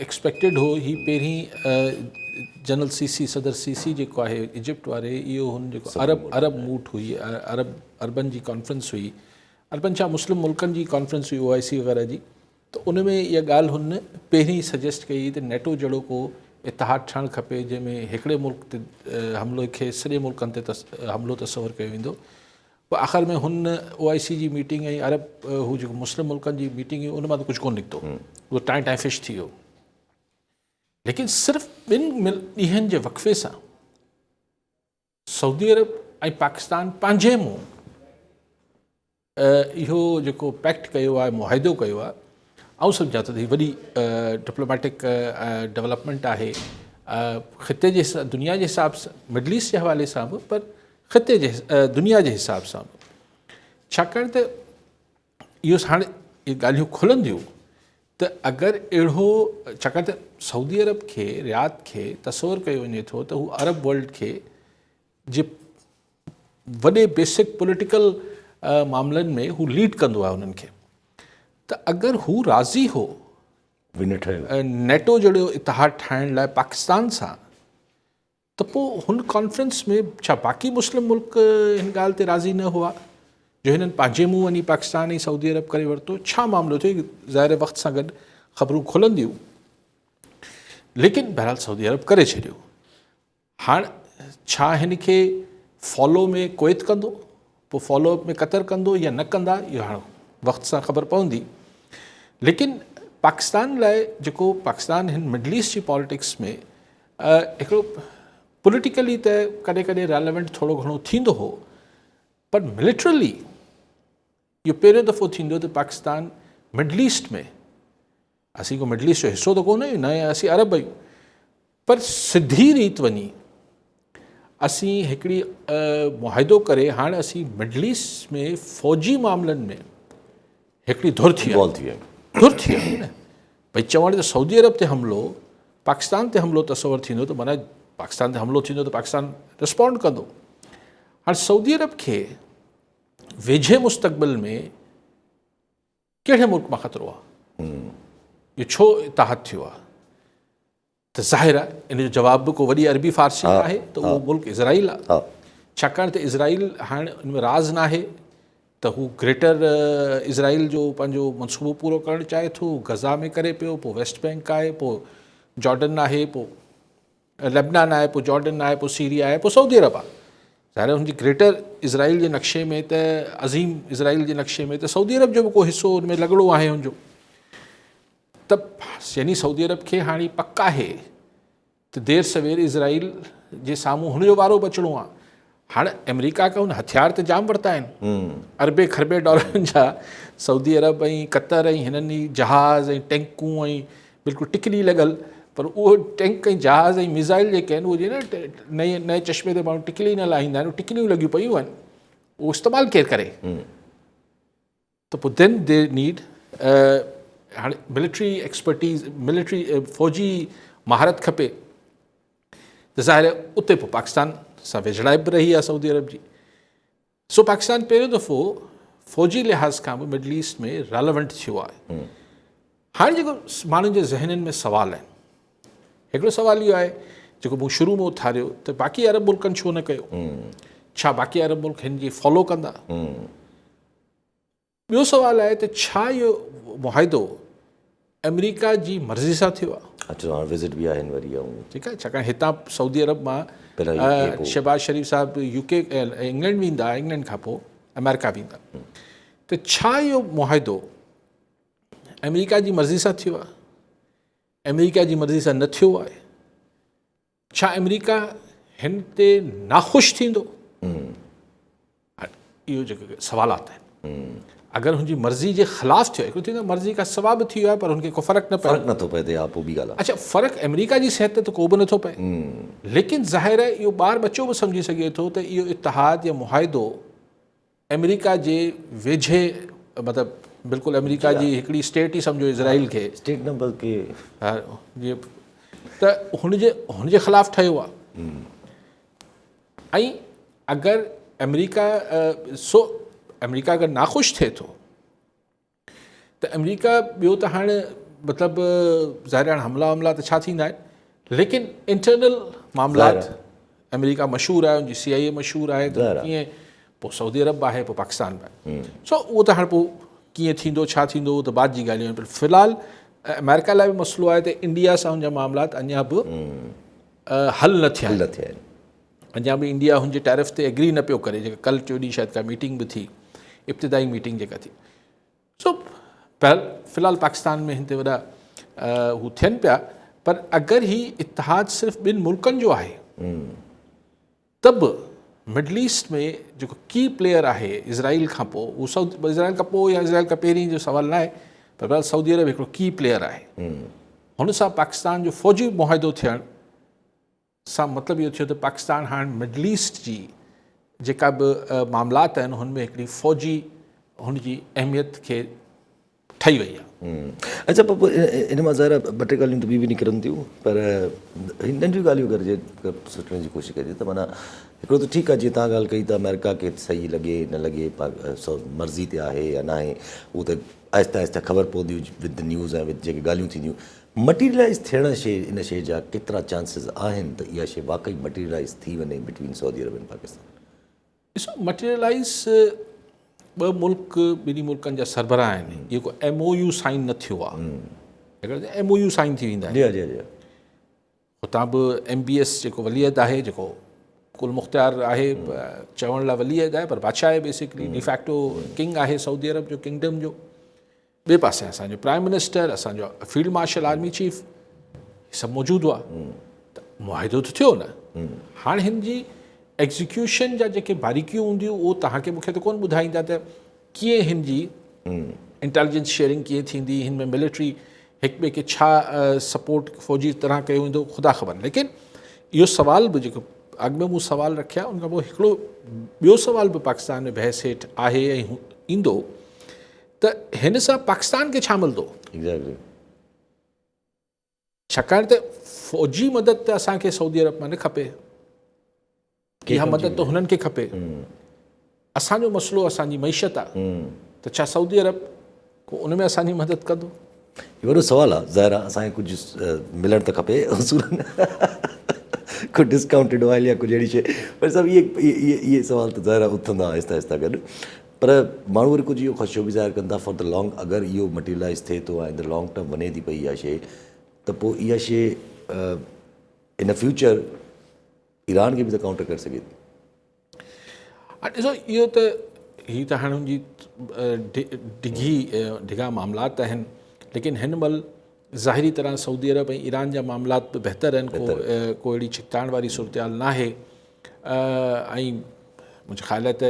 Expected हो। ही पहिरीं जनरल सीसी सदर सीसी जेको आहे इजिप्ट वारे, इहो हुन जेको अरब मूट हुई, अरबन जी कॉन्फ्रेंस हुई, अरबन छा मुस्लिम मुल्कनि जी कॉन्फ्रेंस हुई OIC वग़ैरह जी, त उन में इहा ॻाल्हि हुन पहिरीं सजेस्ट कई त नेटो जहिड़ो को इतिहाद ठहणु खपे जंहिंमें हिकिड़े मुल्क ते हमिलो खे सॼे मुल्कनि ते हमिलो तस्वर कयो वेंदो। पोइ आख़िर में हुन OIC जी मीटिंग ऐं अरब हू जेको मुस्लिम मुल्कनि जी मीटिंग हुई उन मां त कुझु कोन निकितो, उहो टाइ फिश थी वियो। लेकिन सिर्फ़ु 2 ॾींहंनि जे वक़फ़े सां सऊदी अरब ऐं पाकिस्तान पंहिंजे मुंहुं इहो जेको पैक्ट कयो आहे, मुआहिदो कयो आहे, ऐं सम्झां थो त हीअ वॾी डिप्लोमेटिक डेवलपमेंट आहे ख़िते जे दुनिया जे हिसाब सां, मिडल ईस्ट जे हवाले सां बि, पर ख़िते जे दुनिया जे हिसाब सां बि। छाकाणि त इहो हाणे इहे ॻाल्हियूं खुलंदियूं त अगरि अहिड़ो, छाकाणि त सऊदी अरब खे, रियाद खे तस्वर कयो वञे थो त हू अरब वर्ल्ड खे जे वॾे बेसिक पॉलिटिकल मामलनि में हू लीड कंदो आहे उन्हनि खे। त अगरि हू राज़ी हो नेटो जहिड़ो इतिहाद ठाहिण लाइ पाकिस्तान सां, त पोइ हुन कॉन्फ्रेंस में छा बाक़ी मुस्लिम मुल्क हिन ॻाल्हि ते राज़ी न हुआ जो हिननि पंहिंजे मुंहुं वञी पाकिस्तान ऐं सऊदी अरब करे वरितो? छा मामिलो थियो? ज़ाहिर वक़्त सां गॾु ख़बरूं खुलंदियूं, लेकिन बहरहाल सऊदी अरब करे छॾियो। हाणे छा हिन खे फॉलो में कुवैत कंदो, पोइ फॉलोअप में क़तर कंदो या न कंदा, इहो हाणे वक़्त सां ख़बर पवंदी। लेकिन पाकिस्तान लाइ जेको पाकिस्तान हिन मिडल ईस्ट जी पॉलिटिक्स में हिकिड़ो पॉलिटिकली त कॾहिं कॾहिं रेलेवेंट थोरो घणो थींदो हो, पर मिलिटरली इहो पहिरियों दफ़ो थींदो त पाकिस्तान मिडल ईस्ट में, असीं को मिडल ईस्ट जो हिसो त कोन आहियूं, न असीं अरब आहियूं, पर सिधी रीत वञी असीं हिकिड़ी मुआहिदो करे हाणे असीं मिडल ईस्ट में फ़ौजी मामलनि में हिकिड़ी धुर थी आहे न। भई चवण त सऊदी अरब ते हमिलो, पाकिस्तान ते हमिलो तस्वर थींदो त माना पाकिस्तान ते हमिलो थींदो त पाकिस्तान रिस्पॉन्ड कंदो। हाणे सऊदी अरब खे वेझे मुस्तक़बिल में कहिड़े मुल्क मां ख़तरो आहे, इहो छो इतिहाद थियो आहे? त ज़ाहिर आहे इन जो जवाब बि को वॾी अरबी फ़ारसी आहे त उहो मुल्क इज़राइल आहे। छाकाणि त इज़राइल हाणे उन में राज़ न आहे त हू ग्रेटर इज़राइल जो पंहिंजो मनसूबो पूरो करणु चाहे थो, गज़ा में करे पियो, पोइ वेस्ट बैंक आहे, पोइ जॉर्डन आहे, पोइ लेबनान आहे, पोइ जॉर्डन आहे, पोइ सीरिया आहे, पोइ सऊदी अरब आहे। ज़ाहिर हुनजी ग्रेटर इज़राइल जे नक्शे में त, अज़ीम इज़राइल जे नक्शे में त सऊदी अरब जो बि को हिसो हुन में लॻिड़ो आहे हुनजो। त यानी सऊदी अरब खे हाणे पक आहे त देर सवेर इज़राइल जे साम्हूं हुनजो वारो बचिणो आहे। हाणे अमेरिका खां हुन हथियार त जाम वरिता आहिनि, अरबे खरबे डॉलरनि जा, सऊदी अरब ऐं क़तर ऐं हिननि जहाज़ ऐं टैंकूं ऐं बिल्कुलु टिकली लॻल, पर उहो टैंक ऐं जहाज़ ऐं मिज़ाइल जेके आहिनि उहे न नए चश्मे ते माण्हू टिकली न लाहींदा आहिनि, टिकलियूं लॻियूं पियूं आहिनि, उहो इस्तेमालु केरु करे? त पोइ देन दे नीड हाणे मिलिट्री एक्सपर्टीज़, मिलिट्री फ़ौजी महारत खपे। त ज़ाहिर उते पोइ पाकिस्तान सां वेझड़ाइप बि रही आहे सऊदी अरब जी। सो पाकिस्तान पहिरियों दफ़ो फ़ौजी लिहाज़ खां बि मिडल ईस्ट में रेलेवेंट थियो आहे। हाणे जेको माण्हुनि जे ज़हननि में सुवाल आहिनि, हिकिड़ो सुवाल इहो आहे जेको मूं शुरू में उथारियो त बाक़ी अरब मुल्कनि छो न कयो, छा बाक़ी अरब मुल्क हिन जी फॉलो कंदा? ॿियो सुवाल आहे त छा इहो मुआहिदो अमेरिका जी मर्ज़ी सां थियो आहे? विज़िट बि आहिनि वरी, ठीकु आहे, छाकाणि हितां सऊदी अरब मां शहबाज शरीफ़ साहिबु UK इंग्लैंड वेंदा, इंग्लैंड खां पोइ अमेरिका वेंदा। त छा इहो मुआहिदो अमेरिका जी मर्ज़ी सां थियो आहे, अमेरिका जी मर्ज़ी सां न थियो आहे? छा अमेरिका हिन ते नाख़ुशि थींदो? इहो जेके सवालात आहिनि। अगरि हुनजी मर्ज़ी जे ख़िलाफ़ु थियो, हिकिड़ो थींदो मर्ज़ी का सवाब बि थी वियो आहे पर हुनखे को फ़र्क़ु नथो पए, पोइ बि ॻाल्हि आहे। अच्छा, फ़र्क़ु अमेरिका जी सिहत ते त को बि नथो पए, लेकिन ज़ाहिर आहे इहो ॿार बच्चो बि सम्झी सघे थो त इहो इतिहाद या मुआहिदो अमेरिका जे वेझे, मतिलबु बिल्कुलु अमेरिका जी हिकिड़ी स्टेट ई सम्झो इज़राइल खे, स्टेट न बल्कि जीअं त हुनजे ख़िलाफ़ु ठहियो आहे। ऐं अगरि अमेरिका अमेरिका अगरि नाख़ुशि थिए थो त अमेरिका ॿियो त हाणे मतिलबु ज़ाहिर हाणे हमला त छा थींदा आहिनि, लेकिन इंटरनल मामलात अमेरिका मशहूरु आहे, उनजी CIA मशहूरु आहे, त कीअं पोइ सऊदी अरब आहे, पोइ पाकिस्तान बि आहे। सो उहो त हाणे पोइ कीअं थींदो छा थींदो उहो त बाद जी ॻाल्हियूं आहिनि, पर फ़िलहालु अमेरिका लाइ बि मसइलो आहे त इंडिया सां हुनजा मामलात अञा बि हल न थिया आहिनि। अञा बि इंडिया हुनजे टैरिफ ते एग्री न पियो करे, जेका कल्ह टियों ॾींहुं शायदि का मीटिंग बि थी, इब्तिदाई मीटिंग जेका थी। सो फ़िलहालु पाकिस्तान में हिन ते वॾा हू थियनि पिया, पर अगरि ही इतिहाद सिर्फ़ु ॿिनि मुल्कनि जो आहे त बि मिडल ईस्ट में जेको की प्लेयर आहे इज़राइल खां पोइ, उहो इज़राइल खां पोइ या इज़राइल खां पहिरीं जो सुवाल न आहे, पर सऊदी अरब हिकिड़ो की प्लेयर आहे। हुन सां पाकिस्तान जो फ़ौजी मुआहिदो थियण सां मतिलबु इहो थियो त पाकिस्तान हाणे मिडल ईस्ट जी जेका बि मामलात आहिनि हुनमें हिकिड़ी फ़ौजी हुनजी अहमियत खे ठही वई आहे। अच्छा पोइ इन मां ज़ाहिर ॿ टे ॻाल्हियूं त ॿी बि निकिरनि थियूं, पर नंढियूं ॻाल्हियूं करिजे सोचण जी कोशिशि कजे त माना हिकिड़ो त ठीकु आहे, जीअं तव्हां ॻाल्हि कई त अमेरिका खे सही लॻे न लॻे, मर्ज़ी ते आहे या न आहे, उहो त आहिस्ता आहिस्ता ख़बर पवंदी विद द न्यूज़ ऐं विद जेके ॻाल्हियूं थींदियूं। मटीरियलाइज़ थियण शइ इन शइ जा केतिरा चांसिस आहिनि त इहा शइ वाक़ई मटीरियलाइज़ थी वञे बिटवीन सऊदी अरब ऐं पाकिस्तान? ॾिसो, मटीरियलाइज़ ॿ मुल्क ॿिनी मुल्कनि जा सरबराह आहिनि, इहो को MOU साइन न थियो आहे। MOU साइन थी वेंदा आहिनि, हुतां बि MBS जेको वलीयत आहे, जेको कुल मुख़्तियार आहे, चवण लाइ वलीयत आहे पर बादशाह आहे, बेसिकली डिफैक्टो किंग आहे सऊदी अरब जो, किंगडम जो। ॿिए पासे असांजो प्राइम मिनिस्टर, असांजो फील्ड मार्शल आर्मी चीफ, सभु मौजूदु हुआ, त मुआहिदो त थियो न। हाणे हिन जी एग्ज़ीक्यूशन जा जेके बारीकियूं हूंदियूं उहो तव्हांखे मूंखे त कोन ॿुधाईंदा त कीअं हिन जी इंटेलिजेंस शेयरिंग कीअं थींदी, हिन में मिलिट्री हिक ॿिए खे छा सपोर्ट फ़ौजी तरह कयो वेंदो, ख़ुदा ख़बर। लेकिन इहो सवाल बि जेको अॻु में मूं सवाल रखिया, उन खां पोइ हिकिड़ो ॿियो सवाल बि पाकिस्तान में बहस हेठि आहे ऐं ईंदो त हिन सां पाकिस्तान खे छा मिलंदो। छाकाणि त फ़ौजी मदद त असांखे सऊदी अरब मां न खपे, इहा मदद त हुननि खे खपे। असांजो मसइलो असांजी मईशत आहे, त छा सऊदी अरब को उन में असांजी मदद कंदो? इहो वॾो सुवालु आहे। ज़ाहिर आहे असांखे कुझु मिलणु त खपे, कुझु डिस्काउंटेड ऑइल या कुझु अहिड़ी शइ, पर सभु इहे सुवाल त ज़ाहिर उथंदा आहिस्ता आहिस्ता गॾु। पर माण्हू वरी कुझु इहो ख़ुशो बि ज़ाहिर कनि था फॉर द लॉन्ग, अगरि इहो मटीरियलाइज़ थिए थो ऐं द लॉन्ग टर्म वञे थी पई इहा शइ, त पोइ इहा शइ इन फ्यूचर ईरान खे बि त काउंटर करे सघे थी। ॾिसो, इहो त हीअ त हाणे हुनजी डिघा मामलात आहिनि, लेकिन हिन महिल ज़ाहिरी तरह सऊदी अरब ऐं ईरान जा मामलात बि बहितर आहिनि, को अहिड़ी छिकताइण वारी सूरत न आहे। ऐं मुंहिंजे ख़्याल आहे त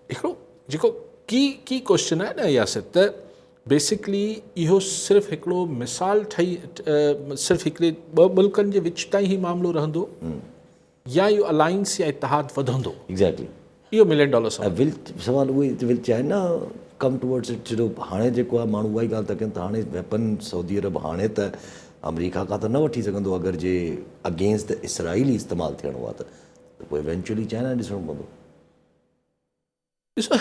हिकिड़ो जेको की क्वेश्चन आहे न यासिर, त बेसिकली इहो सिर्फ़ु हिकिड़ो मिसाल ठही सिर्फ़ु हिकिड़े ॿ मुल्कनि जे विच ताईं ई मामिलो रहंदो या इहो अलायंस या इतिहाद वधंदो। एग्ज़ैक्टली, इहो $1 मिलियन सवाल उहे विल चाहिनि न कम टुवर्ड्स इट। छो हाणे जेको आहे माण्हू उहा ई ॻाल्हि था कनि त हाणे वेपन सऊदी अरब हाणे त अमेरिका खां त न वठी सघंदो, अगरि जे अगेंस्ट द इसराइल इस्तेमालु थियणो आहे त पोइ इवेंचुअली चाइना ॾिसणो पवंदो। ॾिसो,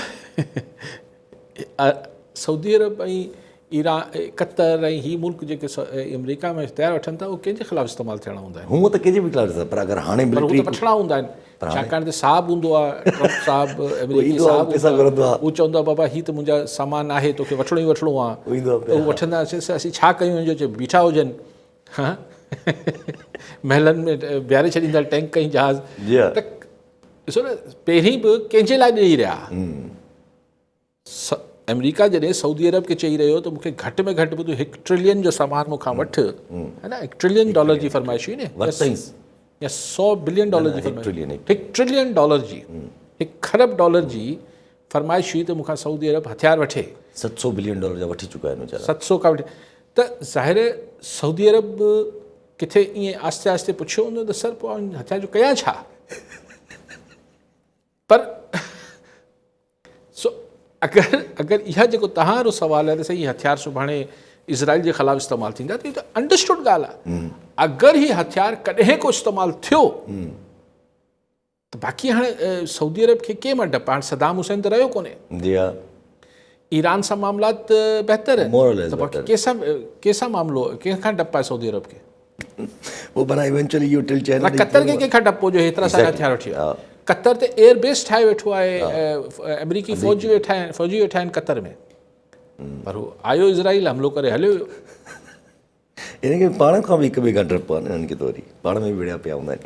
सऊदी अरब ऐं ईरान, कतर ऐं ही मुल्क जेके अमेरिका में इख़्तियार वठनि था, उहे कंहिंजे ख़िलाफ़ु इस्तेमालु थियणा हूंदा आहिनि। हूअं त कंहिंजे बि ख़िलाफ़ु, पर अगरि हाणे मिलिट्री वठणा हूंदा आहिनि, छाकाणि त साहब हूंदो आहे, ट्रम्प साहब अमेरिकी साहब, उहो चवंदो आहे बाबा हीअ त मुंहिंजा सामान आहे, तोखे वठिणो ई वठिणो आहे, उहो वठंदा। असीं छा कयूं, जो चए बीठा हुजनि, हा महलनि में बीहारे छॾींदा टैंक ऐं जहाज़। त ॾिसो न, पहिरीं बि कंहिंजे लाइ ॾेई रहिया। अमेरिका जॾहिं सऊदी अरब खे चई रहियो त मूंखे घटि में घटि ॿुधो $1 ट्रिलियन जो सामान मूंखां वठि, है न, $1 ट्रिलियन जी फरमाइश हुई न, या $100 बिलियन जी फरमाइश, $1 ट्रिलियन जी, $1 खरब जी फरमाइश हुई त मूंखां सऊदी अरब हथियार वठे। $700 बिलियन जा वठी चुका आहिनि, 700 खां वठी। त ज़ाहिर सऊदी अरब किथे ईअं आहिस्ते आहिस्ते पुछियो हूंदो त सर पोइ हथियार जो कयां छा। पर अगरि इहा जेको तव्हां वारो सुवालु आहे त सही, हथियार सुभाणे इज़राइल जे ख़िलाफ़ु इस्तेमालु थींदा, त इहो त अंडरस्टूड ॻाल्हि आहे। अगरि हीउ हथियार कॾहिं को इस्तेमालु थियो त बाक़ी हाणे सऊदी अरब खे कंहिं मां डप, हाणे सदाम हुसैन त रहियो कोन्हे, ईरान सां मामलात बहितर आहिनि More or less त बाक़ी better. कंहिंसां मामिलो कंहिंखां डपु आहे सऊदी अरब खे वो बना eventually U till China Qatar खे कंहिंखां डपु जो हेतिरा सारा Exactly. हथियार वठी वियो हा। कतर ते एयरबेस ठाहे वेठो आहे अमेरिकी फौजी वेठा आहिनि कतर में पर हू आयो इज़राइल हमिलो करे हलियो वियो इनखे पाण खां बि हिक ॿिए खां डपु आहे न, हिननि खे त वरी पाण में बि विड़िया पिया हूंदा आहिनि।